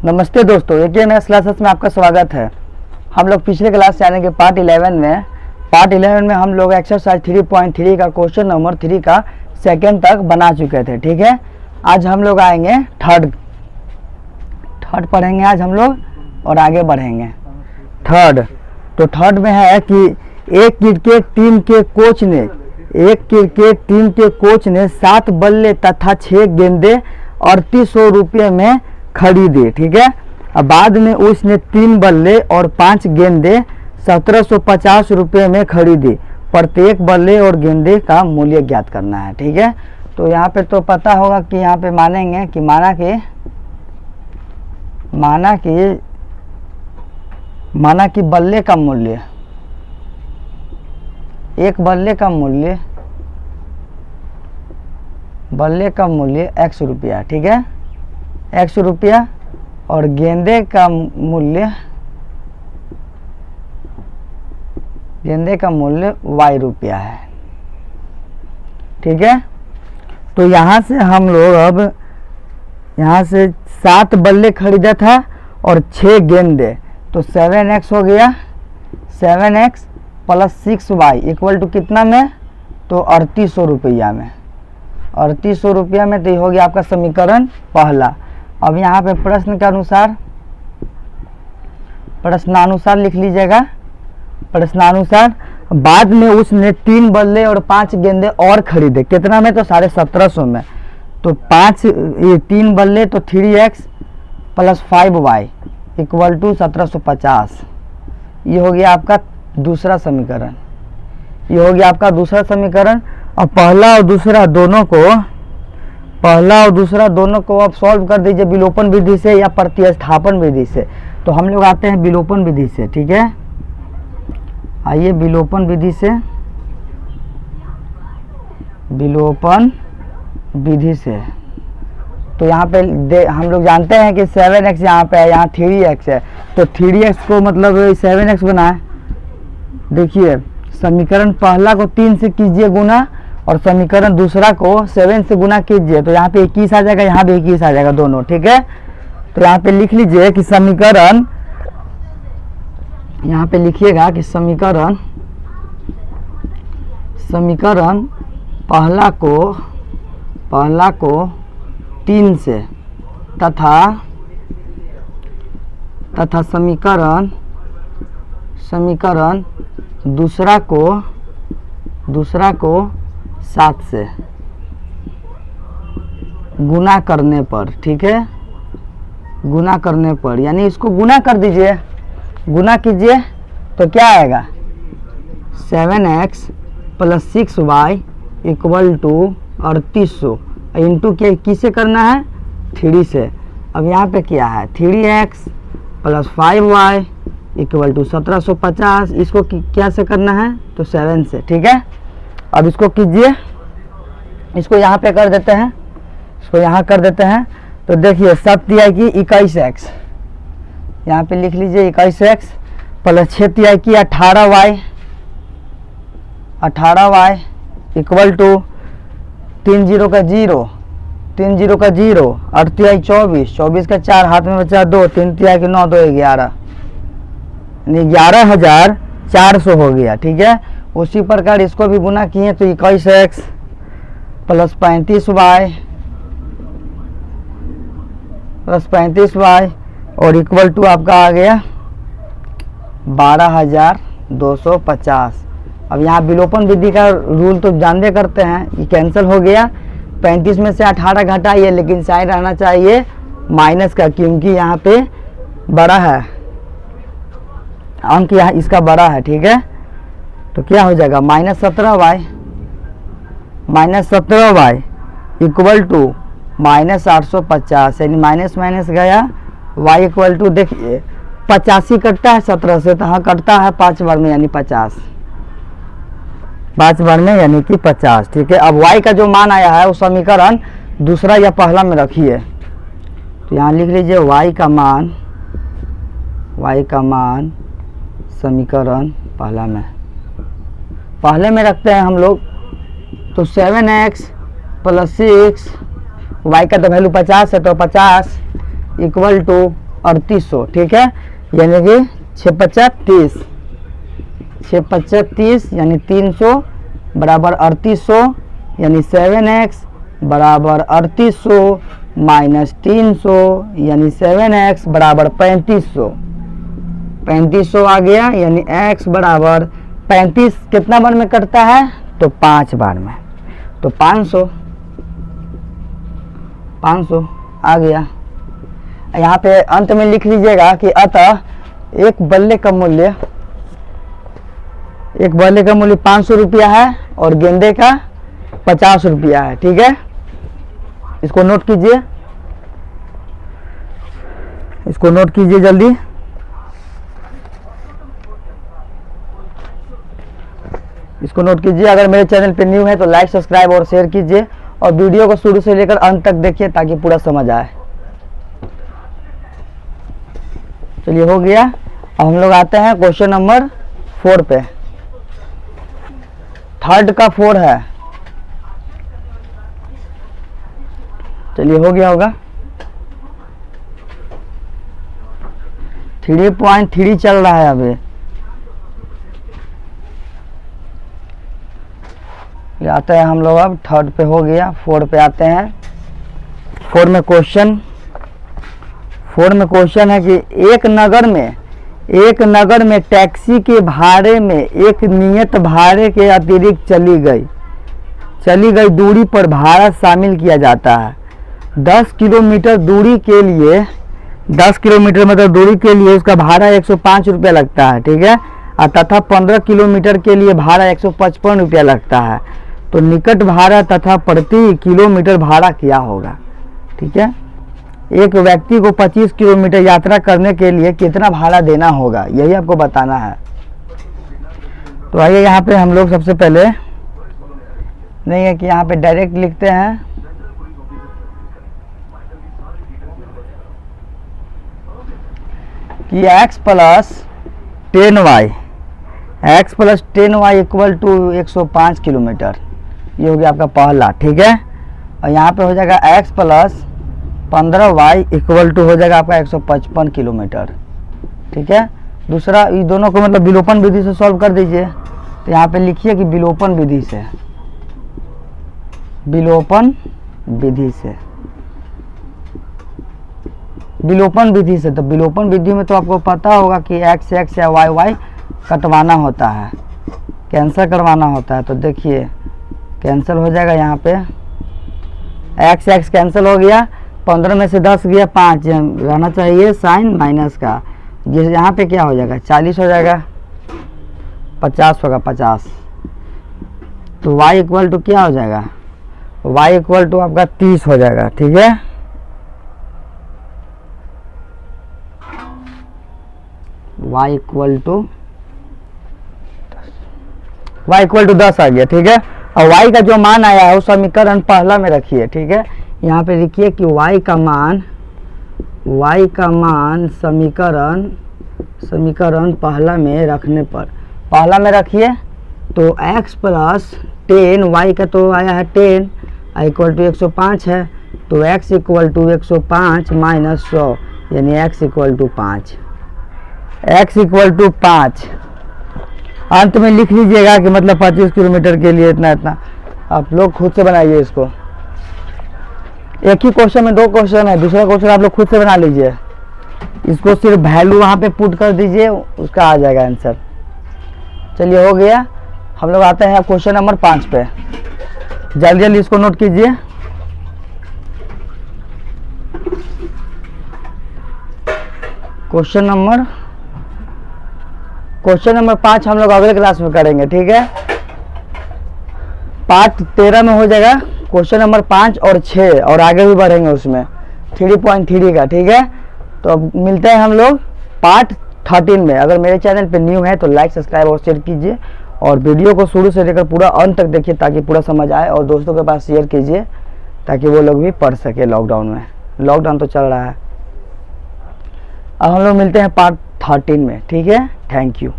नमस्ते दोस्तों, एके maths classes में आपका स्वागत है। हम लोग पिछले क्लास यानी कि पार्ट 11 में हम लोग एक्सरसाइज 3.3 का क्वेश्चन नंबर 3 का सेकेंड तक बना चुके थे। ठीक है, आज हम लोग आएंगे थर्ड पढ़ेंगे आज हम लोग और आगे बढ़ेंगे। तो थर्ड में है कि एक क्रिकेट टीम के कोच ने 7 बल्ले तथा 6 गेंदे 3800 रुपये में खरीदी। ठीक है, अब बाद में उसने 3 बल्ले और 5 गेंदे 1750 रुपये में खरीदी। प्रत्येक बल्ले और गेंदे का मूल्य ज्ञात करना है। ठीक है, तो यहाँ पे तो पता होगा कि यहाँ पे मानेंगे कि माना कि बल्ले का मूल्य, एक बल्ले का मूल्य x रुपया। ठीक है, x रुपया और गेंदे का मूल्य y रुपया है। ठीक है, तो यहाँ से हम लोग अब यहाँ से 7 बल्ले खरीदा था और 6 गेंदे, तो 7x हो गया। 7x plus 6y equal to कितना में, तो 3800 रुपया में। 3800 रुपया में तो ये हो गया आपका समीकरण पहला। अब यहाँ पे प्रश्नानुसार लिख लीजिएगा। प्रश्नानुसार बाद में उसने 3 बल्ले और 5 गेंदे और खरीदे। कितना में, तो 1750 में। तो 3 बल्ले तो 3x plus 5y equal to 1750। ये हो गया आपका दूसरा समीकरण। और पहला और दूसरा दोनों को अब सॉल्व कर दीजिए विलोपन विधि से या प्रतिस्थापन विधि से। तो हम लोग आते हैं विलोपन विधि से। ठीक है, आइए विलोपन विधि से। तो यहाँ पे हम लोग जानते हैं कि 7x यहाँ पे है, यहाँ 3x है, तो 3x को मतलब 7x बनाए। देखिए, समीकरण पहला को 3 से कीजिए गुना और समीकरण दूसरा को 7 से गुना कीजिए, तो यहाँ पे 21 आ जाएगा, यहाँ भी 21 आ जाएगा दोनों। ठीक है, तो यहाँ पे लिख लीजिए कि समीकरण, यहाँ पे लिखिएगा कि समीकरण पहला को 3 से तथा समीकरण दूसरा को 7 से गुना करने पर। ठीक है, गुना करने पर यानी इसको गुना कर दीजिए, गुना कीजिए तो क्या आएगा, 7x plus 6y equal to 3800 into के किसे करना है, 3 से। अब यहाँ पे क्या है, 3x plus 5y equal to 1750। इसको क्या से करना है, तो 7 से। ठीक है, अब इसको कीजिए, इसको यहाँ पे कर देते हैं, तो देखिए सब तिहाई की 21x, यहाँ पे लिख लीजिए 21x प्लस 6 तिहाई की 18y इक्वल टू 3 0 का 0, 8 तिहाई 24 का 4, हाथ में बचा 2, 3 तिहाई की 9, 2 11, 11,400 हो गया। ठीक है, उसी प्रकार इसको भी गुना किए तो 21x प्लस 35y और इक्वल टू आपका आ गया 12,250। अब यहाँ विलोपन विधि का रूल तो जानते करते हैं, ये कैंसिल हो गया। 35 में से 18 घटाइए, लेकिन साइन रहना चाहिए माइनस का, क्योंकि यहाँ पे बड़ा है अंक, यहाँ इसका बड़ा है। ठीक है, तो क्या हो जाएगा, -17y इक्वल टू -850, यानी माइनस गया। y इक्वल टू देखिए 85 कटता है 17 से, तो हाँ कटता है 5 बार में यानी 50, 5 बार में यानी कि 50। ठीक है, अब y का जो मान आया है वो समीकरण दूसरा या पहला में रखिए। तो यहाँ लिख लीजिए y का मान समीकरण पहले में रखते हैं हम लोग। तो 7x प्लस 6 y का तो वैल्यू 50 है, तो 50 इक्वल टू 3800, ठीक है, यानी कि 6 पच्चा 30, 6 पच्चा 30 यानी 300 बराबर 3800, यानी 7x बराबर 3800 माइनस 300 यानी 7x बराबर 3500, 3500 आ गया, यानी x बराबर 35 कितना बार में कटता है, तो 5 बार में, तो 500 आ गया। यहाँ पे अंत में लिख लीजिएगा कि अतः एक बल्ले का मूल्य 500 रुपया है और गेंदे का 50 रुपया है, ठीक है। इसको नोट कीजिए, इसको नोट कीजिए जल्दी। इसको नोट कीजिए। अगर मेरे चैनल पे न्यू है तो लाइक सब्सक्राइब और शेयर कीजिए और वीडियो को शुरू से लेकर अंत तक देखिए ताकि पूरा समझ आए। चलिए हो गया। अब हम लोग आते हैं क्वेश्चन नंबर 4 पे। थर्ड का 4 है। चलिए हो गया होगा। 3.3 चल रहा है अभी। आते हैं हम लोग अब थर्ड पे हो गया, 4 पे आते हैं। 4 में क्वेश्चन है कि एक नगर में टैक्सी के भाड़े में एक नियत भाड़े के अतिरिक्त चली गई दूरी पर भाड़ा शामिल किया जाता है। 10 किलोमीटर दूरी के लिए 10 किलोमीटर मतलब दूरी के लिए उसका भाड़ा 105 रुपया लगता है, ठीक है, और तथा 15 किलोमीटर के लिए भाड़ा 155 रुपया लगता है। तो निकट भाड़ा तथा प्रति किलोमीटर भाड़ा क्या होगा, ठीक है। एक व्यक्ति को 25 किलोमीटर यात्रा करने के लिए कितना भाड़ा देना होगा, यही आपको बताना है। तो आइए यहाँ पे हम लोग सबसे पहले नहीं है कि यहाँ पे डायरेक्ट लिखते हैं कि x plus 10y equal to 105 kilometre. ये हो गया आपका पहला, ठीक है। और यहाँ पे हो जाएगा x plus 15y equal to हो जाएगा आपका 155 किलोमीटर, ठीक है। दूसरा, ये दोनों को मतलब विलोपन विधि से सॉल्व कर दीजिए। तो यहाँ पे लिखिए कि विलोपन विधि से तो विलोपन विधि में तो आपको पता होगा कि x x या y y कटवाना होता है, कैंसिल करवाना होता है। तो देखिए कैंसिल हो जाएगा, यहाँ पे x x कैंसिल हो गया, 15 में से 10 गया 5 रहना चाहिए साइन माइनस का। जिस यहाँ पे क्या हो जाएगा 40 हो जाएगा, 50 होगा 50। तो y इक्वल टू क्या हो जाएगा, y इक्वल टू आपका 30 हो जाएगा, ठीक है। y इक्वल टू 10 आ गया, ठीक है। और y का जो मान आया है उस समीकरण पहला में रखिए, ठीक है। यहाँ पे लिखिए कि y का मान समीकरण पहला में रखने पर, पहला में रखिए तो x प्लस 10, y का तो आया है 10 इक्वल टू 105 है, तो x इक्वल टू 105 माइनस 100 यानी x इक्वल टू 5। अंत में लिख लीजिएगा कि मतलब 25 किलोमीटर के लिए इतना। आप लोग खुद से बनाइए इसको। एक ही क्वेश्चन में 2 क्वेश्चन है, दूसरा क्वेश्चन आप लोग खुद से बना लीजिए। इसको सिर्फ वैल्यू वहाँ पे पुट कर दीजिए, उसका आ जाएगा आंसर। चलिए हो गया। हम लोग आते हैं क्वेश्चन नंबर 5 पे। जल्दी इसको नोट कीजिए। क्वेश्चन नंबर 5 हम लोग अगले क्लास में करेंगे, ठीक है। पार्ट 13 में हो जाएगा क्वेश्चन नंबर 5 और 6 और आगे भी बढ़ेंगे उसमें 3.3 का, ठीक है। तो अब मिलते हैं हम लोग पार्ट 13 में। अगर मेरे चैनल पे न्यू है तो लाइक सब्सक्राइब और शेयर कीजिए और वीडियो को शुरू से लेकर पूरा अंत तक देखिए ताकि पूरा समझ आए, और दोस्तों के पास शेयर कीजिए ताकि वो लोग भी पढ़ सके। लॉकडाउन तो चल रहा है। अब हम लोग मिलते हैं पार्ट 13 में, ठीक है। Thank you.